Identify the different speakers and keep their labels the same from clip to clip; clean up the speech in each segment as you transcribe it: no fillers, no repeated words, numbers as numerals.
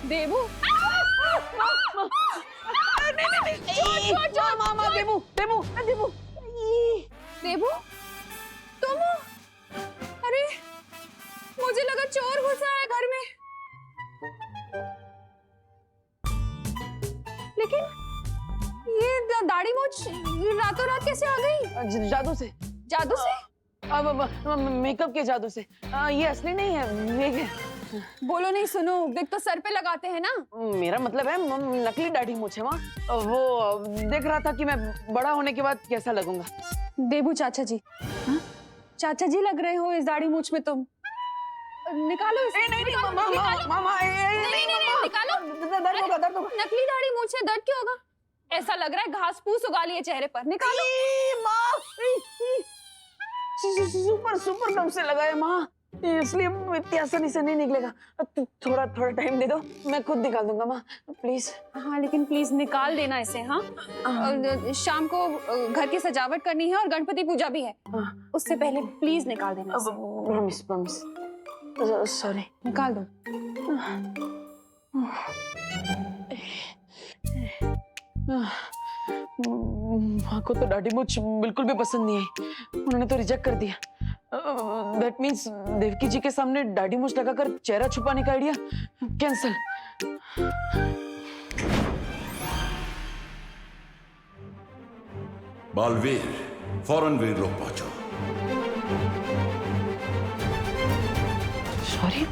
Speaker 1: देबू मामा देबू देबू देबू देबू तुम? अरे मुझे लगा चोर घुसा है घर में, लेकिन ये दाढ़ी मूंछ रातों रात कैसे आ गई?
Speaker 2: जादू से।
Speaker 1: जादू से?
Speaker 2: अब मेकअप के जादू से। ये असली नहीं है, फेक है।
Speaker 1: बोलो नहीं सुनो, विग तो सर पे लगाते हैं ना।
Speaker 2: मेरा मतलब है नकली दाढ़ी मूंछ है वहाँ। वो देख रहा था कि मैं बड़ा होने के बाद कैसा लगूंगा।
Speaker 1: देबू चाचा जी, चाचा जी लग रहे हो इस दाढ़ी मूंछ में तुम। निकालो इसे।
Speaker 2: नहीं
Speaker 1: निकालो,
Speaker 2: मामा
Speaker 1: निकालो।
Speaker 2: मामा
Speaker 1: नहीं, निकालो।
Speaker 2: दर्द होगा दर्द होगा।
Speaker 1: नकली दाढ़ी मूंछ है, दर्द क्यों होगा? ऐसा लग रहा है घास फूस उगा लिए चेहरे पर। निकालो।
Speaker 2: सुपर सुपर गम से लगा है माँ, इसलिए इतनी आसानी से नहीं निकलेगा। थोड़ा थोड़ा टाइम दे दो, मैं खुद निकाल दूंगा माँ, प्लीज।
Speaker 1: हाँ लेकिन प्लीज निकाल देना इसे। हाँ शाम को घर की सजावट करनी है और गणपति पूजा भी है, उससे पहले प्लीज निकाल देना इसे।
Speaker 2: Promise promise. सॉरी।
Speaker 1: निकाल दो।
Speaker 2: माँ को तो दाढ़ी मूंछ बिल्कुल भी पसंद नहीं आई, उन्होंने तो रिजेक्ट कर दिया। दैट मीन्स देवकी जी के सामने दाढ़ी मूंछ लगाकर चेहरा छुपाने का आइडिया कैंसल।
Speaker 3: बालवीर, फौरन वीर लोग पहुंचो।
Speaker 2: सॉरी।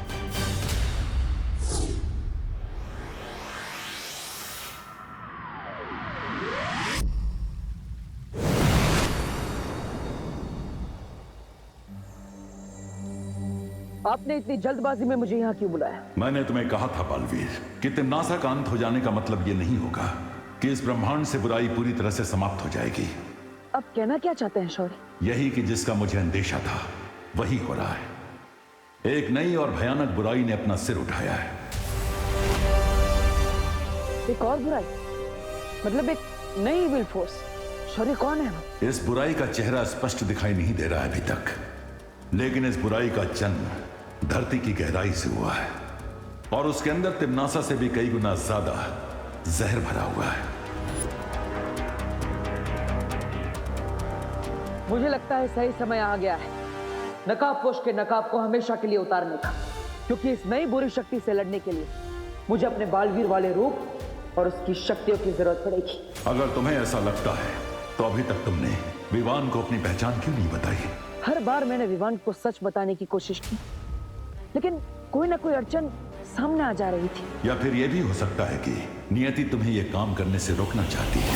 Speaker 2: आपने इतनी जल्दबाजी में मुझे यहाँ क्यों बुलाया?
Speaker 3: मैंने तुम्हें कहा था बालवीर कि तिम्नासा का अंत हो जाने का मतलब ये नहीं होगा कि इस ब्रह्मांड से बुराई पूरी तरह से समाप्त हो जाएगी।
Speaker 2: अब कहना क्या चाहते हैं शौर्य?
Speaker 3: यही कि जिसका मुझे अंदेशा था वही हो रहा है। एक नई और भयानक बुराई ने अपना सिर उठाया है।
Speaker 2: एक और बुराई? मतलब एक नई इविल फोर्स? शौर्य कौन है वो?
Speaker 3: इस बुराई का चेहरा स्पष्ट दिखाई नहीं दे रहा है अभी तक, लेकिन इस बुराई का जन्म धरती की गहराई से हुआ है और उसके अंदर तिम्नासा से भी कई गुना ज्यादा जहर भरा हुआ है।
Speaker 2: मुझे लगता है सही समय आ गया है नकाबपोश के नकाब को हमेशा के लिए उतारने का, क्योंकि इस नई बुरी शक्ति से लड़ने के लिए मुझे अपने बालवीर वाले रूप और उसकी शक्तियों की जरूरत पड़ेगी।
Speaker 3: अगर तुम्हें ऐसा लगता है तो अभी तक तुमने विवान को अपनी पहचान क्यों नहीं बताई?
Speaker 2: हर बार मैंने विवान को सच बताने की कोशिश की, लेकिन कोई ना कोई अड़चन सामने आ जा रही थी।
Speaker 3: या फिर यह भी हो सकता है कि नियति तुम्हें यह काम करने से रोकना चाहती है।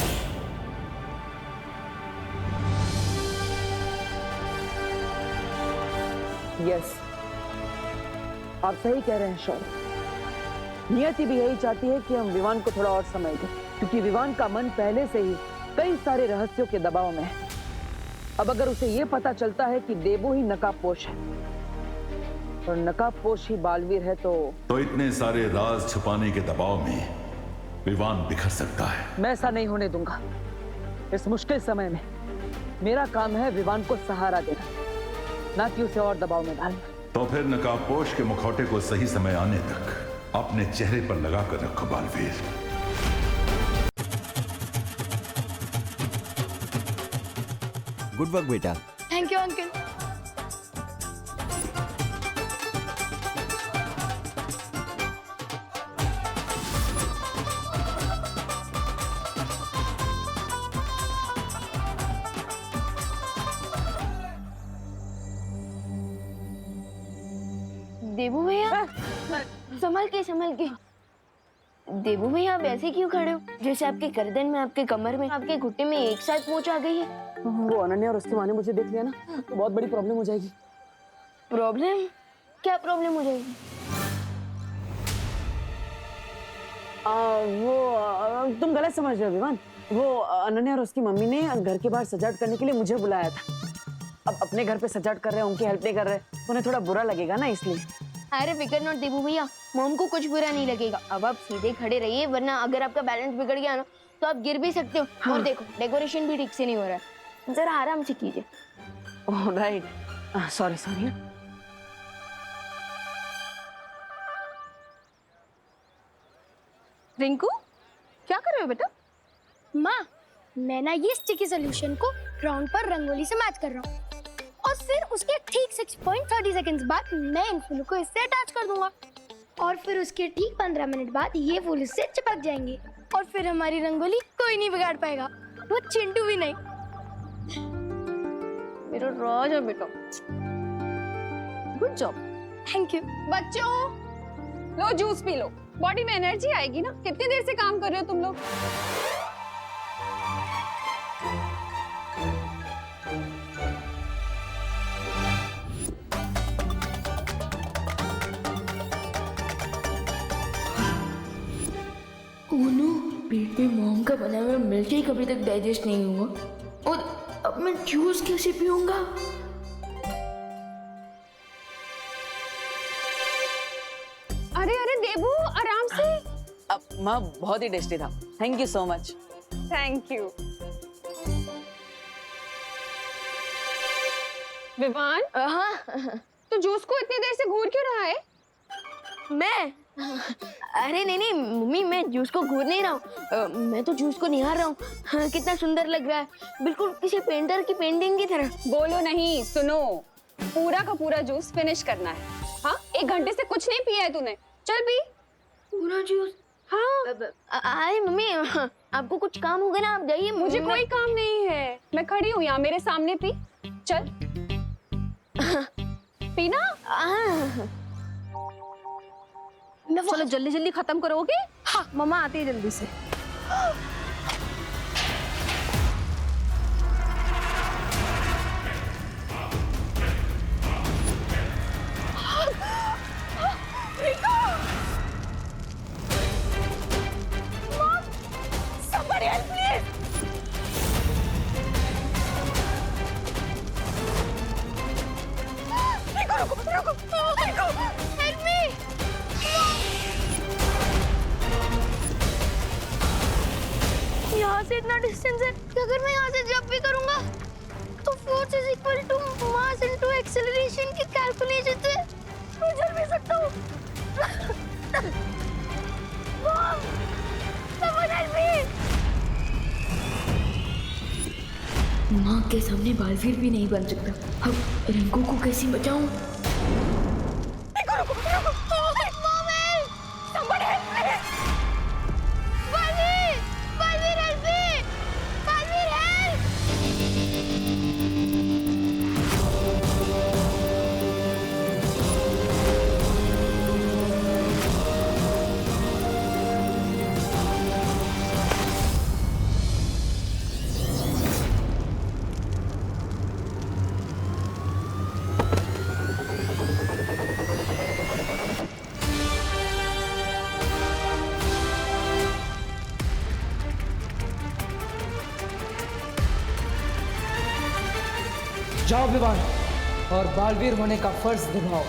Speaker 2: यस, आप सही कह रहे हैं शौर्य। नियति भी यही चाहती है कि हम विवान को थोड़ा और समय दें, क्योंकि विवान का मन पहले से ही कई सारे रहस्यों के दबाव में है। अब अगर उसे यह पता चलता है कि देबू ही नकाबपोश है और नकाबपोश ही बालवीर है तो
Speaker 3: इतने सारे राज छुपाने के दबाव में विवान बिखर सकता है।
Speaker 2: मैं ऐसा नहीं होने दूंगा। इस मुश्किल समय में मेरा काम है विवान को सहारा देना, ना कि उसे और दबाव में डालना।
Speaker 3: तो फिर नकाबपोश के मुखौटे को सही समय आने तक अपने चेहरे पर लगाकर रखो बालवीर।
Speaker 4: गुड वर्क बेटा।
Speaker 5: Thank you uncle. देबू भैया, संभल के। देबू भैया आप ऐसे क्यों खड़े हो, जैसे आपके गर्दन में, आपके कमर में, आपके घुटने में एक साथ मोच आ गई है?
Speaker 2: वो अनन्या और उसकी माँ ने मुझे देख लिया ना तो बहुत बड़ी प्रॉब्लम हो जाएगी।
Speaker 5: प्रॉब्लम? क्या प्रॉब्लम हो जाएगी?
Speaker 2: तुम गलत समझ रहे हो विवान। वो अनन्या और उसकी मम्मी ने घर के बाहर सजावट करने के लिए मुझे बुलाया था। अब अपने घर पे सजावट कर रहे हैं, उनकी हेल्प नहीं कर रहे, तो उन्हें थोड़ा बुरा लगेगा ना, इसलिए।
Speaker 5: अरे फिकर नॉट देबू भैया, मॉम को कुछ बुरा नहीं लगेगा। अब आप सीधे खड़े रहिए, वरना अगर आपका बैलेंस बिगड़ गया ना तो आप गिर भी सकते हो। हाँ। और देखो डेकोरेशन भी ठीक से नहीं हो रहा है, जरा आराम से कीजिए।
Speaker 2: Oh right, sorry.
Speaker 1: रिंकू क्या कर रहे हो बेटा?
Speaker 6: माँ, मैं ना ये स्टिकी सॉल्यूशन को ग्राउंड पर रंगोली से मैच कर रहा हूँ और फिर उसके ठीक 6.30 सेकंड्स बाद मैं इन फूलों को इससे अटैच कर दूंगा और फिर उसके ठीक 15 मिनट बाद ये फूल इससे चिपक जाएंगे और फिर हमारी रंगोली कोई नहीं बिगाड़ पाएगा, वो चिंटू भी नहीं।
Speaker 1: मेरा राजा बेटा, गुड जॉब।
Speaker 6: Thank you.
Speaker 1: बच्चों लो जूस पी लो, बॉडी में एनर्जी आएगी ना। कितनी देर से काम कर रहे हो तुम लोग?
Speaker 7: ओनो, पेट में मॉम का बना हुआ मिल्क केक अभी तक डाइजेस्ट नहीं हुआ और अब मैं जूस कैसे पीऊंगा?
Speaker 1: अरे अरे देबू आराम से।
Speaker 2: अब माँ बहुत ही टेस्टी था, thank you so much.
Speaker 1: Thank you. Vivaan,
Speaker 5: हाँ
Speaker 1: तो जूस को इतनी देर से घूर क्यों रहा है?
Speaker 5: मैं अरे नहीं नहीं मम्मी, मैं जूस को घूर नहीं रहा हूँ, मैं तो जूस को निहार रहा हूँ। हाँ, कितना सुंदर लग रहा है, बिल्कुल किसी पेंटर की पेंटिंग की तरह।
Speaker 1: बोलो नहीं, सुनो। पूरा का पूरा जूस फिनिश करना है। हाँ, 1 घंटे से कुछ नहीं पिया है तूने। चल पी
Speaker 5: पूरा जूस।
Speaker 1: हाँ।
Speaker 5: अरे मम्मी, आपको कुछ काम होगा ना, आप जाइए।
Speaker 1: मुझे कोई काम नहीं है, मैं खड़ी हूँ यहाँ, मेरे सामने पी। चल पीना। चलो जल्दी जल्दी खत्म करोगे?
Speaker 6: हाँ, मम्मा आती है जल्दी से।
Speaker 1: Somebody help please! रुको, help me!
Speaker 6: यहाँ से इतना डिस्टेंस है कि अगर मैं यहाँ से जंप भी करूँगा तो force is equal to mass into acceleration के कैलकुलेशन से मैं चल भी सकता हूँ। Mom, someone help me!
Speaker 7: माँ के सामने बालवीर भी नहीं बन सकता, अब रिंकू को कैसे बचाऊं?
Speaker 8: जाओ विवान और बालवीर होने का फर्ज निभाओ।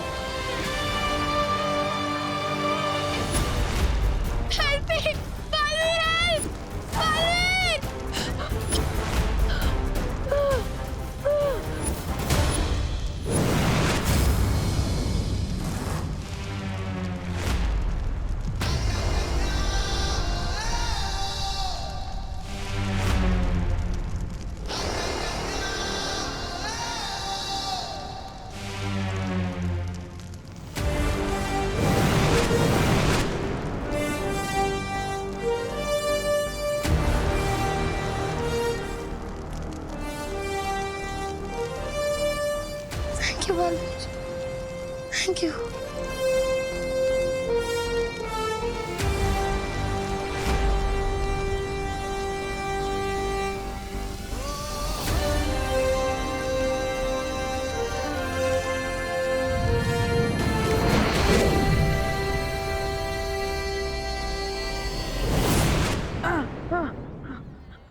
Speaker 6: Help me! Baalveer help! Baalveer! Thank you, Baalveer. Thank you.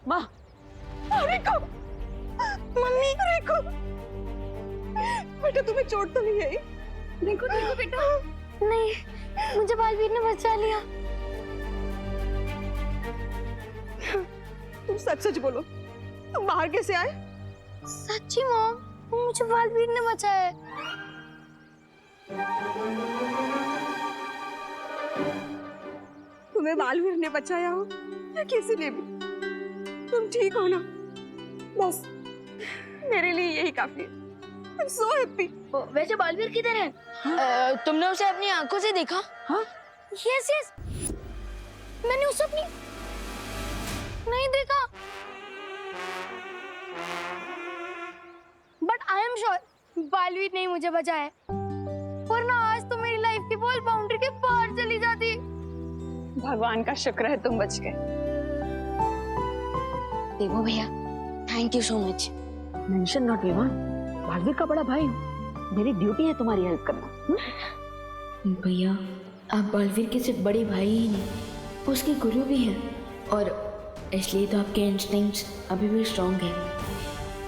Speaker 2: माँ,
Speaker 1: रिको, मम्मी, रिको, बेटा तुम्हें चोट तो नहीं आई? देखो देखो बेटा।
Speaker 6: नहीं, मुझे बालवीर ने बचा लिया।
Speaker 1: तुम सच सच बोलो, तुम बाहर कैसे आए?
Speaker 6: सच्ची मॉम, मुझे बालवीर ने बचाया है।
Speaker 1: तुम्हें बालवीर ने बचाया हो या किसी ने भी, तुम ठीक हो ना, बस मेरे लिए यही काफी है। I'm so happy।
Speaker 5: वैसे बालवीर किधर है? तुमने उसे अपनी आंखों से देखा?
Speaker 2: हाँ?
Speaker 6: यस यस, मैंने उसे अपनी नहीं देखा, but I am sure Baalveer ने मुझे बचाया, वरना आज तो मेरी लाइफ की बॉल बाउंड्री के बाहर चली जाती।
Speaker 1: भगवान का शुक्र है तुम बच गए।
Speaker 5: देवो भैया, thank you so much.
Speaker 2: Mention not Vivaan, Baalveer का बड़ा भाई हूँ, मेरी ड्यूटी है तुम्हारी हेल्प करना।
Speaker 7: भैया, आप बालवीर के सिर्फ बड़े भाई ही नहीं, उसके गुरु भी हैं, और इसलिए तो आपके इंस्टिंक्ट्स अभी भी स्ट्रॉन्ग हैं।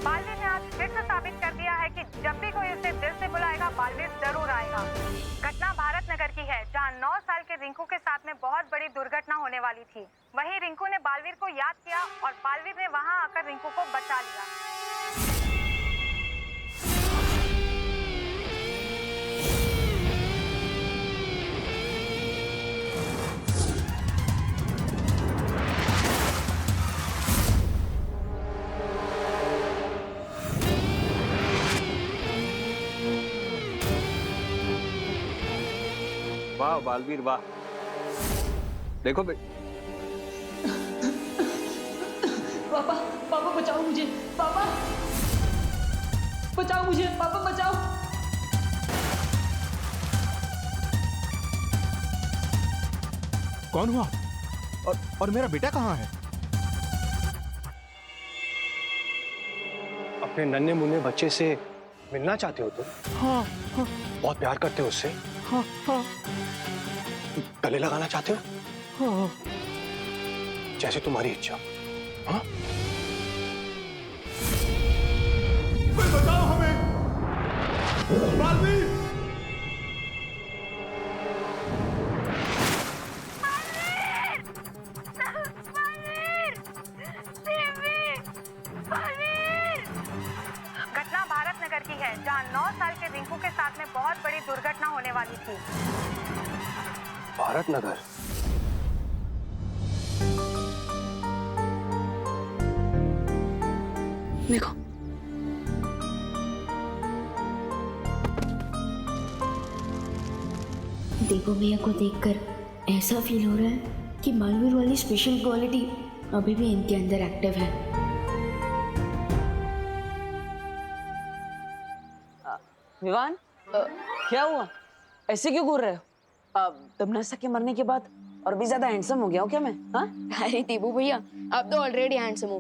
Speaker 9: बालवीर ने आज फिर से साबित कर दिया है कि जब भी कोई उसे दिल से बुलाएगा, बालवीर जरूर आएगा। घटना भारत नगर की है, जहां 9 साल के रिंकू के साथ में बहुत बड़ी दुर्घटना होने वाली थी। वहीं रिंकू ने बालवीर को याद किया और बालवीर ने वहां आकर रिंकू को बचा लिया।
Speaker 10: वाह बालवीर वाह, देखो
Speaker 8: पापा, पापा बचाओ मुझे, पापा बचाओ मुझे, पापा बचाओ।
Speaker 11: कौन हुआ? और मेरा बेटा कहाँ है?
Speaker 10: अपने नन्हे मुन्ने बच्चे से मिलना चाहते हो तुम?
Speaker 11: हाँ हाँ
Speaker 10: बहुत प्यार करते हो उससे?
Speaker 11: हाँ हाँ
Speaker 10: गले लगाना चाहते हो?
Speaker 11: हाँ,
Speaker 10: जैसे तुम्हारी इच्छा। हाँ?
Speaker 11: बचाओ हमें, बालवीर!
Speaker 9: घटना भारत नगर की है, जहां 9 साल के रिंकू के साथ में बहुत बड़ी दुर्घटना होने वाली थी।
Speaker 10: भारत नगर?
Speaker 5: देखो,
Speaker 7: देवो भैया को देखकर ऐसा फील हो रहा है कि बालवीर वाली स्पेशल क्वालिटी अभी भी इनके अंदर एक्टिव है।
Speaker 2: विवान, क्या हुआ? ऐसे क्यों घूर रहे हो? तमन्ना के मरने के बाद और भी ज्यादा हैंडसम हो गया हूँ क्या मैं? हाँ?
Speaker 5: अरे देवो भैया, आप तो ऑलरेडी हैंडसम हो,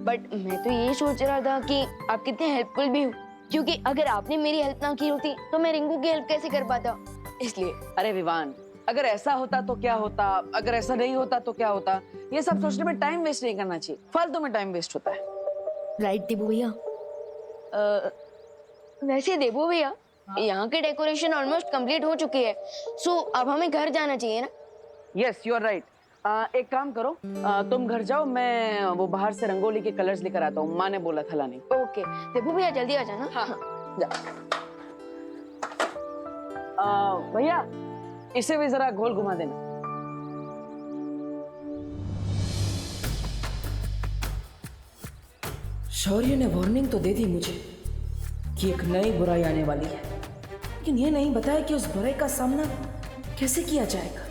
Speaker 5: बट मैं तो ये सोच रहा था कि आप कितने हेल्पफुल भी हो, क्योंकि अगर आपने मेरी हेल्प ना की होती तो मैं रिंकू की हेल्प कैसे कर पाता, इसलिए।
Speaker 2: अरे विवान, अगर ऐसा होता तो क्या होता, अगर ऐसा नहीं होता तो क्या होता, ये सब सोचने में टाइम वेस्ट नहीं करना चाहिए, फालतू में टाइम वेस्ट होता है।
Speaker 7: राइट देवो भैया।
Speaker 5: वैसे देवो भैया, यहाँ की डेकोरेशन ऑलमोस्ट कंप्लीट हो चुकी है, सो अब हमें घर जाना चाहिए ना?
Speaker 2: Yes, you are right. एक काम करो, तुम घर जाओ, मैं वो बाहर से रंगोली के कलर्स लेकर आता हूँ, माँ ने बोला था लाने।
Speaker 5: ओके देवो भैया, जल्दी आ जाना।
Speaker 2: हाँ, जा। भैया, इसे भी जरा गोल घुमा देना।
Speaker 8: शौर्य ने वार्निंग तो दे दी मुझे कि एक नई बुराई आने वाली है, लेकिन ये नहीं बताया कि उस बुराई का सामना कैसे किया जाएगा।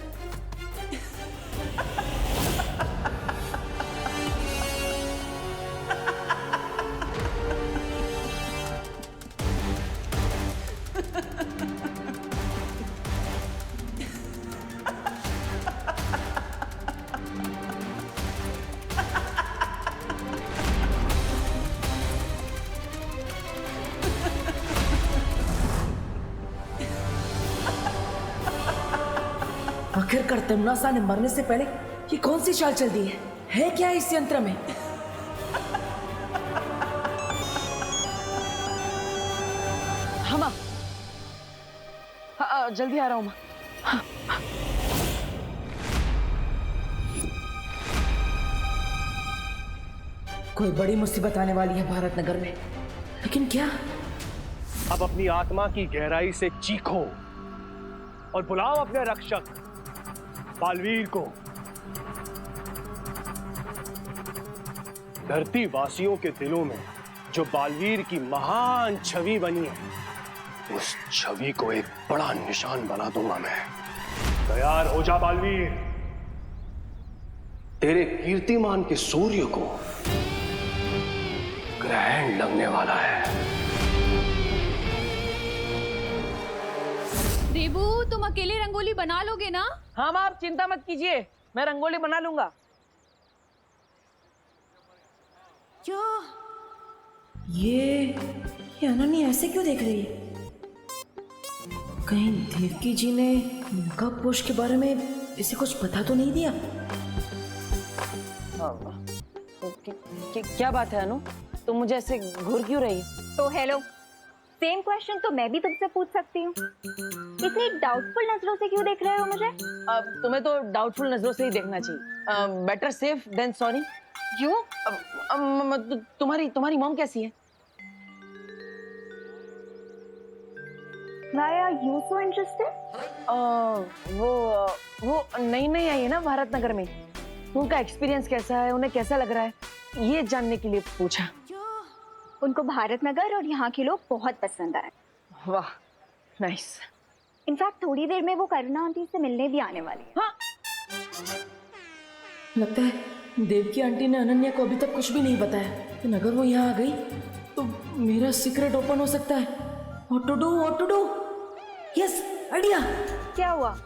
Speaker 8: आखिरकार तमन्ना ने मरने से पहले ये कौन सी चाल चल दी है क्या इस यंत्र में?
Speaker 2: हाँ माँ, हाँ, जल्दी आ रहा हूँ माँ। हाँ, हाँ।
Speaker 8: कोई बड़ी मुसीबत आने वाली है भारत नगर में, लेकिन क्या?
Speaker 10: अब अपनी आत्मा की गहराई से चीखो और बुलाओ अपने रक्षक बालवीर को। धरती वासियों के दिलों में जो बालवीर की महान छवि बनी है, उस छवि को एक बड़ा निशान बना दूंगा मैं। तैयार हो जा बालवीर, तेरे कीर्तिमान के सूर्य को ग्रहण लगने वाला है।
Speaker 1: देबू, तुम अकेले रंगोली बना लोगे ना?
Speaker 2: हाँ माँ, आप चिंता मत कीजिए, मैं रंगोली बना लूंगा।
Speaker 8: ये अनन्या ऐसे क्यों देख रही है? कहीं देवकी जी ने नकाब पोश के बारे में इसे कुछ पता तो नहीं दिया?
Speaker 2: क्या बात है अनु, तुम मुझे ऐसे घूर क्यों रही है?
Speaker 9: तो हेलो, सेम क्वेश्चन तो मैं भी तुमसे पूछ सकती हूँ। इतनी डाउटफुल नजरों से क्यों देख रहे हो मुझे?
Speaker 2: तुम्हें तो डाउटफुल नजरों से ही देखना चाहिए। Better safe than sorry.
Speaker 9: क्यों?
Speaker 2: तुम्हारी मॉम कैसी है?
Speaker 9: Why are you so interested?
Speaker 2: वो नई नई आई है ना भारत नगर में, उनका एक्सपीरियंस कैसा है, उन्हें कैसा लग रहा है, ये जानने के लिए पूछा।
Speaker 9: उनको भारत नगर और यहाँ के लोग बहुत पसंद आए।
Speaker 2: वाह, नाइस।
Speaker 9: इनफैक्ट थोड़ी देर में वो करुणा आंटी से मिलने भी आने वाली है।
Speaker 2: हाँ।
Speaker 8: लगता है देवकी आंटी ने अनन्या को अभी तक कुछ भी नहीं बताया, लेकिन अगर वो यहाँ आ गई तो मेरा सीक्रेट ओपन हो सकता है। What to do? Yes, idea.
Speaker 9: क्या हुआ?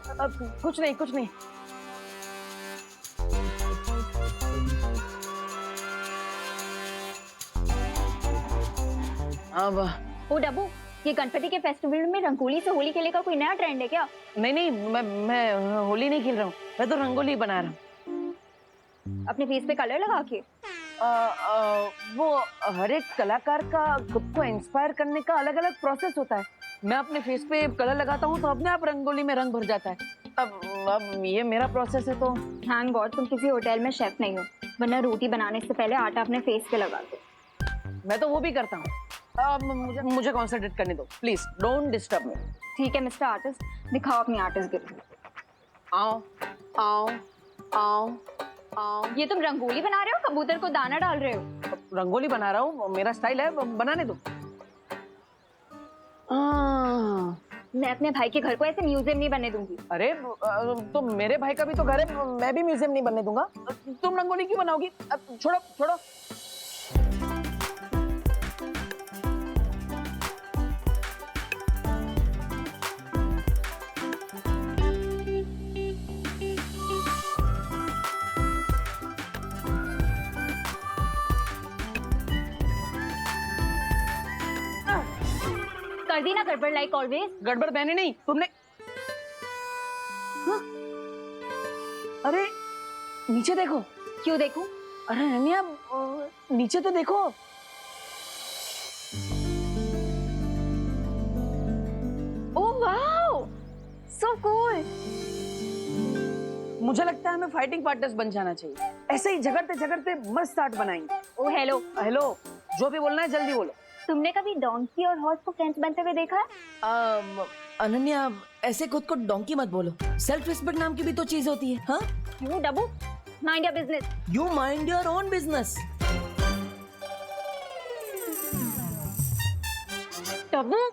Speaker 2: कुछ नहीं। अब
Speaker 9: ओ डब्बू, ये गणपति के फेस्टिवल में रंगोली से होली खेलने का कोई नया ट्रेंड है क्या?
Speaker 2: नहीं, मैं होली नहीं खेल रहा हूँ, मैं तो रंगोली बना रहा हूँ।
Speaker 9: अपने फेस पे कलर लगा के?
Speaker 2: वो हर एक कलाकार का खुद को इंस्पायर करने का अलग अलग प्रोसेस होता है। मैं अपने फेस पे कलर लगाता हूँ तो अपने आप रंगोली में रंग भर जाता है। अब ये मेरा प्रोसेस है तो।
Speaker 9: थैंक गॉड तुम किसी होटल में शेफ नहीं हो, वरना रोटी बनाने से पहले आटा अपने फेस पे लगा दो।
Speaker 2: मैं तो वो भी करता हूँ। अब मुझे कॉन्सेंट्रेट करने दो प्लीज, डोंट डिस्टर्ब मी।
Speaker 9: ठीक है मिस्टर आर्टिस्ट, दिखाओ अपनी आर्टिस्ट गिरी।
Speaker 2: आओ।
Speaker 9: ये तुम रंगोली बना रहे हो, कबूतर को दाना डाल रहे हो?
Speaker 2: रंगोली बना रहा हूँ, मेरा स्टाइल है, बनाने दो।
Speaker 9: मैं अपने भाई के घर को ऐसे म्यूजियम नहीं बनने दूंगी।
Speaker 2: अरे तो मेरे भाई का भी तो घर है, मैं भी म्यूजियम नहीं बनने दूंगा। तुम रंगोली क्यों बनाओगी? छोड़ो।
Speaker 9: कर दी ना गड़बड़, लाइक ऑलवेज।
Speaker 2: गड़बड़ मैंने नहीं, तुमने। हाँ? अरे नीचे देखो।
Speaker 9: क्यों देखूं?
Speaker 2: अरे अनन्या नीचे तो देखो।
Speaker 9: Oh wow, so cool.
Speaker 2: मुझे लगता है हमें फाइटिंग पार्टनर्स बन जाना चाहिए, ऐसे ही झगड़ते मस्त आर्ट बनाएंगे।
Speaker 9: ओह हेलो,
Speaker 2: जो भी बोलना है जल्दी बोलो।
Speaker 9: तुमने कभी डोंकी और हॉर्स को फ्रेंड्स बनते हुए देखा है?
Speaker 8: अनन्या ऐसे खुद को डोंकी मत बोलो, सेल्फ रिस्पेक्ट नाम की भी तो चीज होती है। हाँ?
Speaker 9: You Dabbu, mind your business.
Speaker 8: You mind your own business.
Speaker 9: Dabbu,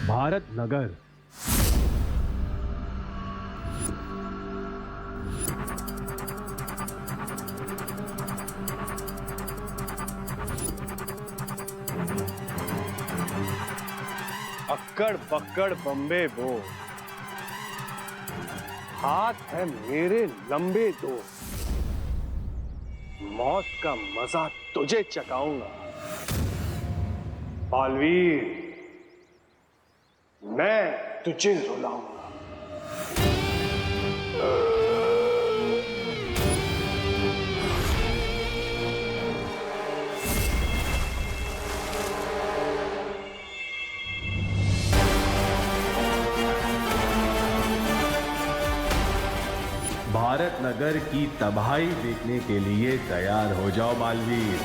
Speaker 10: Bharat Nagar. अक्कड़ पक्कड़ बम्बे बो, हाथ है मेरे लंबे दो, मौत का मजा तुझे चखाऊंगा बालवीर, मैं तुझे रुलाऊंगा।
Speaker 12: भारत नगर की तबाही देखने के लिए तैयार हो जाओ बालवीर।